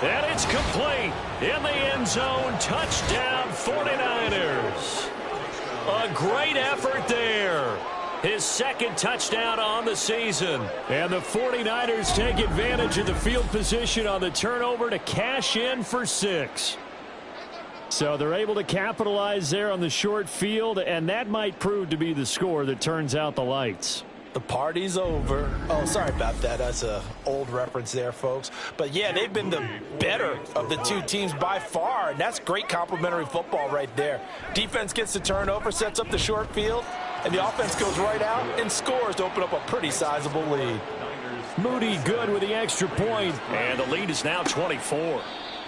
And it's complete. In the end zone. Touchdown 49ers. A great effort there. His 2nd touchdown on the season. And the 49ers take advantage of the field position on the turnover to cash in for 6. So they're able to capitalize there on the short field, and that might prove to be the score that turns out the lights. The party's over. Oh, sorry about that. That's an old reference there, folks. But, yeah, they've been the better of the 2 teams by far, and that's great complimentary football right there. Defense gets the turnover, sets up the short field, and the offense goes right out and scores to open up a pretty sizable lead. Moody good with the extra point. And the lead is now 24.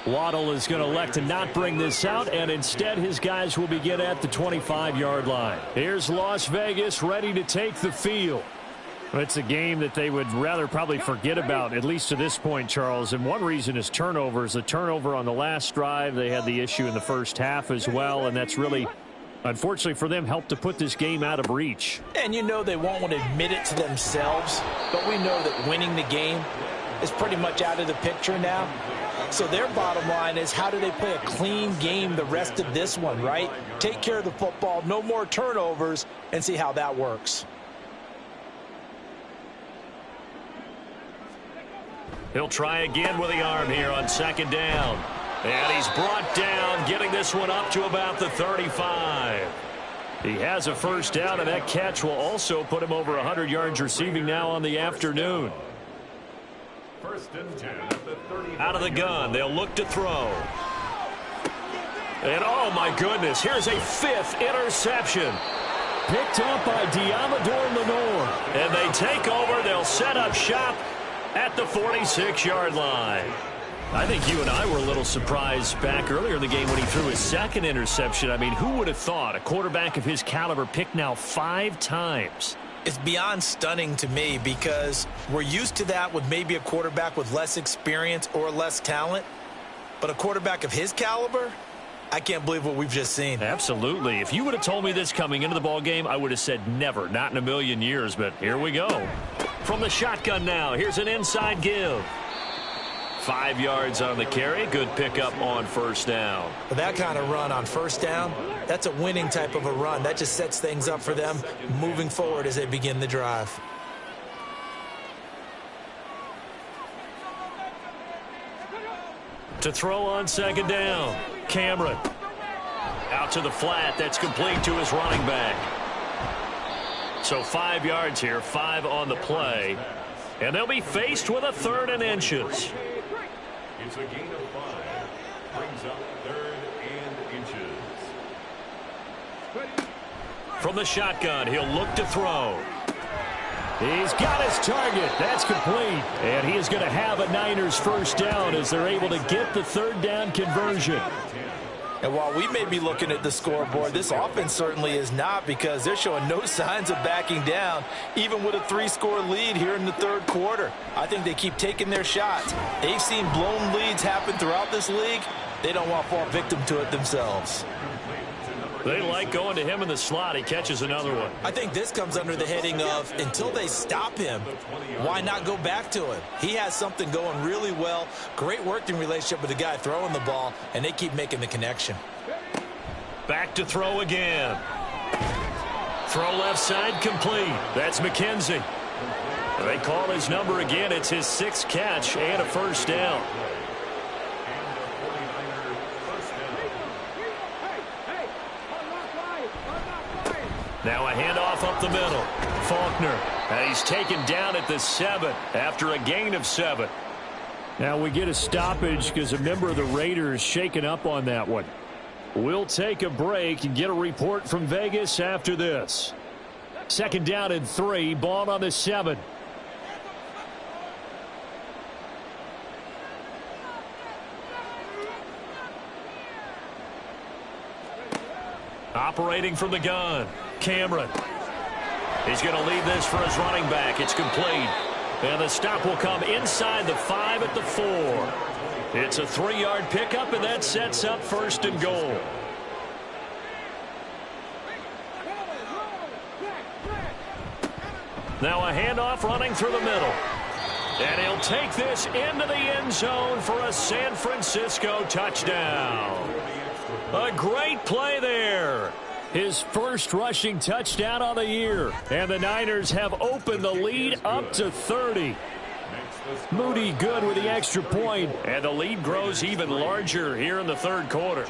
Waddle is going to elect to not bring this out, and instead his guys will begin at the 25-yard line. Here's Las Vegas ready to take the field. It's a game that they would rather probably forget about, at least to this point, Charles. And one reason is turnovers. The turnover on the last drive, they had the issue in the first half as well, and that's really, unfortunately for them, helped to put this game out of reach. And you know they won't want to admit it to themselves, but we know that winning the game is pretty much out of the picture now. So their bottom line is, how do they play a clean game the rest of this one, right? Take care of the football, no more turnovers, and see how that works. He'll try again with the arm here on second down. And he's brought down, getting this one up to about the 35. He has a first down, and that catch will also put him over 100 yards receiving now on the afternoon. First and 10 at the 30. Out of the gun, they'll look to throw. And oh my goodness, here's a fifth interception. Picked up by Diamador Lenore. And they take over, they'll set up shop at the 46-yard line. I think you and I were a little surprised back earlier in the game when he threw his second interception. I mean, who would have thought a quarterback of his caliber picked now 5 times? It's beyond stunning to me because we're used to that with maybe a quarterback with less experience or less talent. But a quarterback of his caliber, I can't believe what we've just seen. Absolutely. If you would have told me this coming into the ball game, I would have said never, not in a million years. But here we go. From the shotgun now, here's an inside give. 5 yards on the carry. Good pickup on first down. For that kind of run on first down, that's a winning type of a run. That just sets things up for them moving forward as they begin the drive. To throw on second down, Cameron. Out to the flat. That's complete to his running back. So 5 yards here, 5 on the play. And they'll be faced with a 3rd and inches. It's a gain of 5. Brings up 3rd and inches. From the shotgun, he'll look to throw. He's got his target. That's complete. And he is going to have a Niners first down as they're able to get the 3rd down conversion. And while we may be looking at the scoreboard, this offense certainly is not, because they're showing no signs of backing down, even with a 3-score lead here in the 3rd quarter. I think they keep taking their shots. They've seen blown leads happen throughout this league. They don't want to fall victim to it themselves. They like going to him in the slot. He catches another one. I think this comes under the heading of, until they stop him, why not go back to him? He has something going really well. Great working relationship with the guy throwing the ball, and they keep making the connection. Back to throw again. Throw left side complete. That's McKenzie. They call his number again. It's his 6th catch and a first down. Now a handoff up the middle. Faulkner. And he's taken down at the 7 after a gain of 7. Now we get a stoppage because a member of the Raiders shaken up on that one. We'll take a break and get a report from Vegas after this. 2nd down and 3. Ball on the 7. Operating from the gun, Cameron. He's going to leave this for his running back. It's complete. And the stop will come inside the 5 at the 4. It's a 3-yard pickup, and that sets up 1st and goal. Now a handoff running through the middle. And he'll take this into the end zone for a San Francisco touchdown. A great play there. His first rushing touchdown on the year. And the Niners have opened the lead up to 30. Moody good with the extra point. And the lead grows even larger here in the 3rd quarter.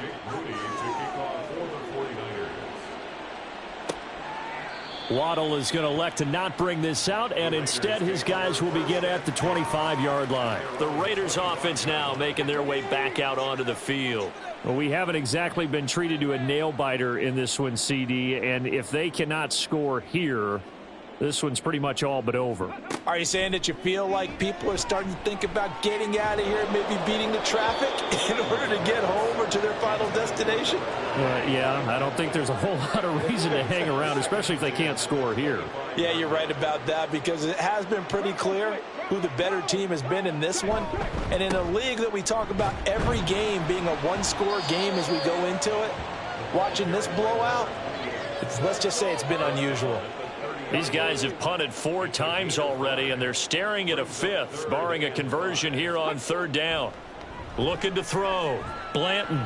Waddle is going to elect to not bring this out, and instead his guys will begin at the 25-yard line. The Raiders offense now making their way back out onto the field. Well, we haven't exactly been treated to a nail-biter in this one, CD, and if they cannot score here, This one's pretty much all but over. Are you saying that you feel like people are starting to think about getting out of here, maybe beating the traffic in order to get home or to their final destination? Yeah, I don't think there's a whole lot of reason to hang around, especially if they can't score here. Yeah, you're right about that, because it has been pretty clear who the better team has been in this one. And in a league that we talk about every game being a one-score game as we go into it, watching this blowout, let's just say it's been unusual. These guys have punted 4 times already, and they're staring at a 5th, barring a conversion here on 3rd down. Looking to throw. Blanton.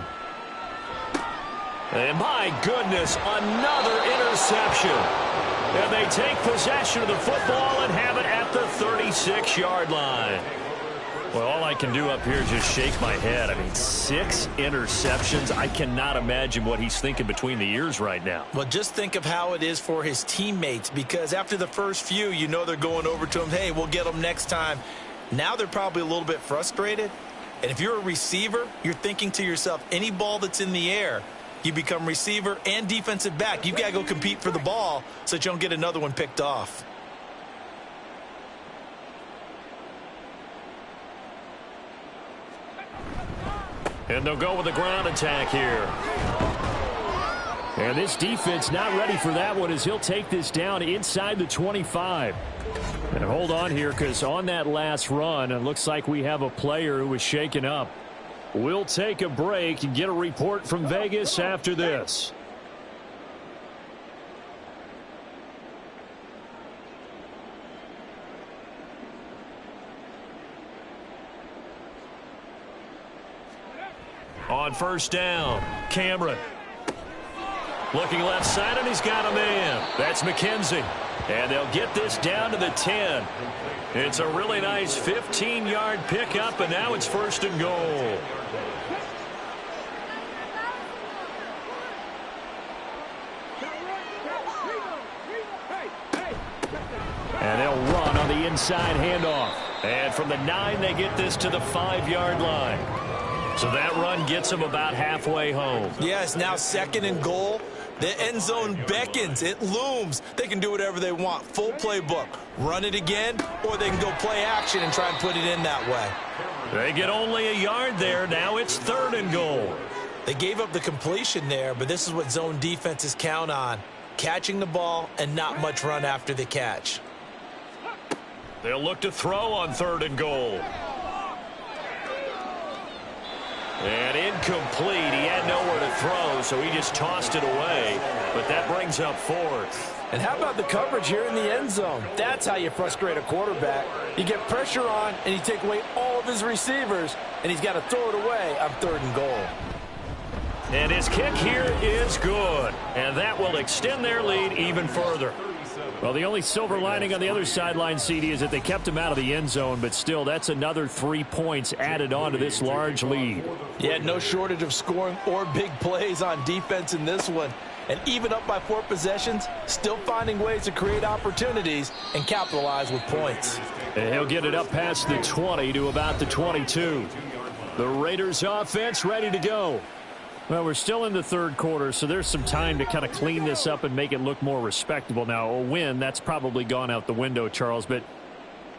And my goodness, another interception. And they take possession of the football and have it at the 36-yard line. Well, all I can do up here is just shake my head. I mean, 6 interceptions. I cannot imagine what he's thinking between the ears right now. Well, just think of how it is for his teammates, because after the first few, you know they're going over to him, hey, we'll get them next time. Now they're probably a little bit frustrated. And if you're a receiver, you're thinking to yourself, any ball that's in the air, you become receiver and defensive back. You've got to go compete for the ball so that you don't get another one picked off. And they'll go with the ground attack here. And this defense not ready for that one, as he'll take this down inside the 25. And hold on here, because on that last run, it looks like we have a player who was shaken up. We'll take a break and get a report from Vegas after this. On 1st down, Cameron. Looking left side, and he's got a man. That's McKenzie. And they'll get this down to the 10. It's a really nice 15-yard pickup, and now it's 1st and goal. And they'll run on the inside handoff. And from the 9, they get this to the 5-yard line. So that run gets them about halfway home. Yes, now 2nd and goal. The end zone beckons. It looms. They can do whatever they want. Full playbook. Run it again, or they can go play action and try and put it in that way. They get only a yard there. Now it's 3rd and goal. They gave up the completion there, but this is what zone defenses count on. Catching the ball and not much run after the catch. They'll look to throw on 3rd and goal. And incomplete. He had nowhere to throw, so he just tossed it away. But that brings up 4th. And how about the coverage here in the end zone? That's how you frustrate a quarterback. You get pressure on, and you take away all of his receivers, and he's got to throw it away on 3rd and goal. And his kick here is good. And that will extend their lead even further. Well, the only silver lining on the other sideline, CD, is that they kept him out of the end zone, but still, that's another 3 points added on to this large lead. Yeah, no shortage of scoring or big plays on defense in this one. And even up by 4 possessions, still finding ways to create opportunities and capitalize with points. And he'll get it up past the 20 to about the 22. The Raiders offense ready to go. Well, we're still in the 3rd quarter, so there's some time to kind of clean this up and make it look more respectable. Now, a win, that's probably gone out the window, Charles, but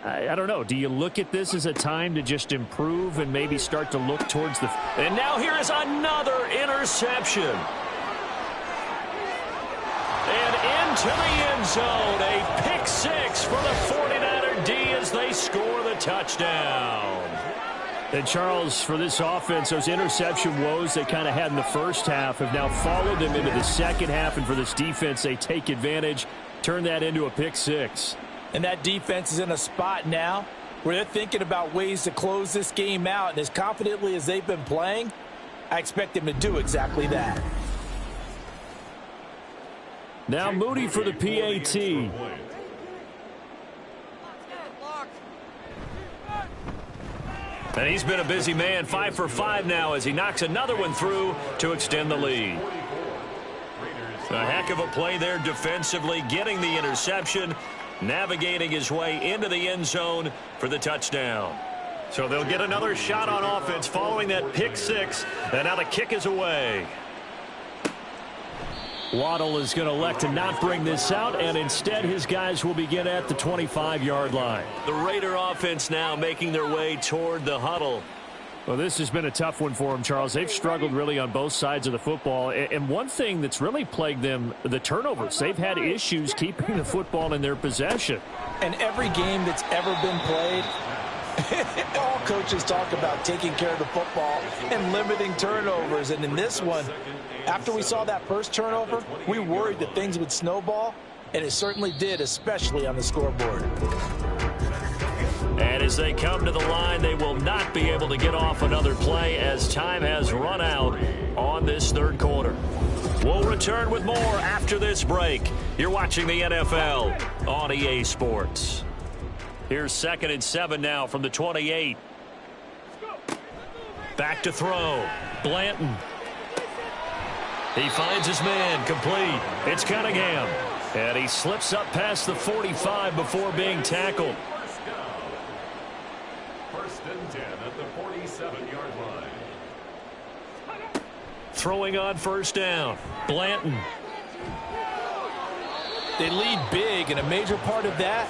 I don't know. Do you look at this as a time to just improve and maybe start to look towards the... And now here is another interception. And into the end zone, a pick 6 for the 49er D as they score the touchdown. And, Charles, for this offense, those interception woes they kind of had in the first half have now followed them into the second half. And for this defense, they take advantage, turn that into a pick 6. And that defense is in a spot now where they're thinking about ways to close this game out. And as confidently as they've been playing, I expect them to do exactly that. Now Moody for the PAT. And he's been a busy man, 5 for 5 now as he knocks another one through to extend the lead. A heck of a play there defensively, getting the interception, navigating his way into the end zone for the touchdown. So they'll get another shot on offense following that pick 6, and now the kick is away. Waddle is going to elect to not bring this out, and instead his guys will begin at the 25-yard line. The Raider offense now making their way toward the huddle. Well, this has been a tough one for them, Charles. They've struggled really on both sides of the football. And one thing that's really plagued them, the turnovers. They've had issues keeping the football in their possession. And every game that's ever been played, all coaches talk about taking care of the football and limiting turnovers. And in this one, after we saw that first turnover, we worried that things would snowball, and it certainly did, especially on the scoreboard. And as they come to the line, they will not be able to get off another play as time has run out on this third quarter. We'll return with more after this break. You're watching the NFL on EA Sports. Here's 2nd and 7 now from the 28. Back to throw. Blanton. He finds his man complete. It's Cunningham. And he slips up past the 45 before being tackled. First and 10 at the 47-yard line. Throwing on first down. Blanton. They lead big, and a major part of that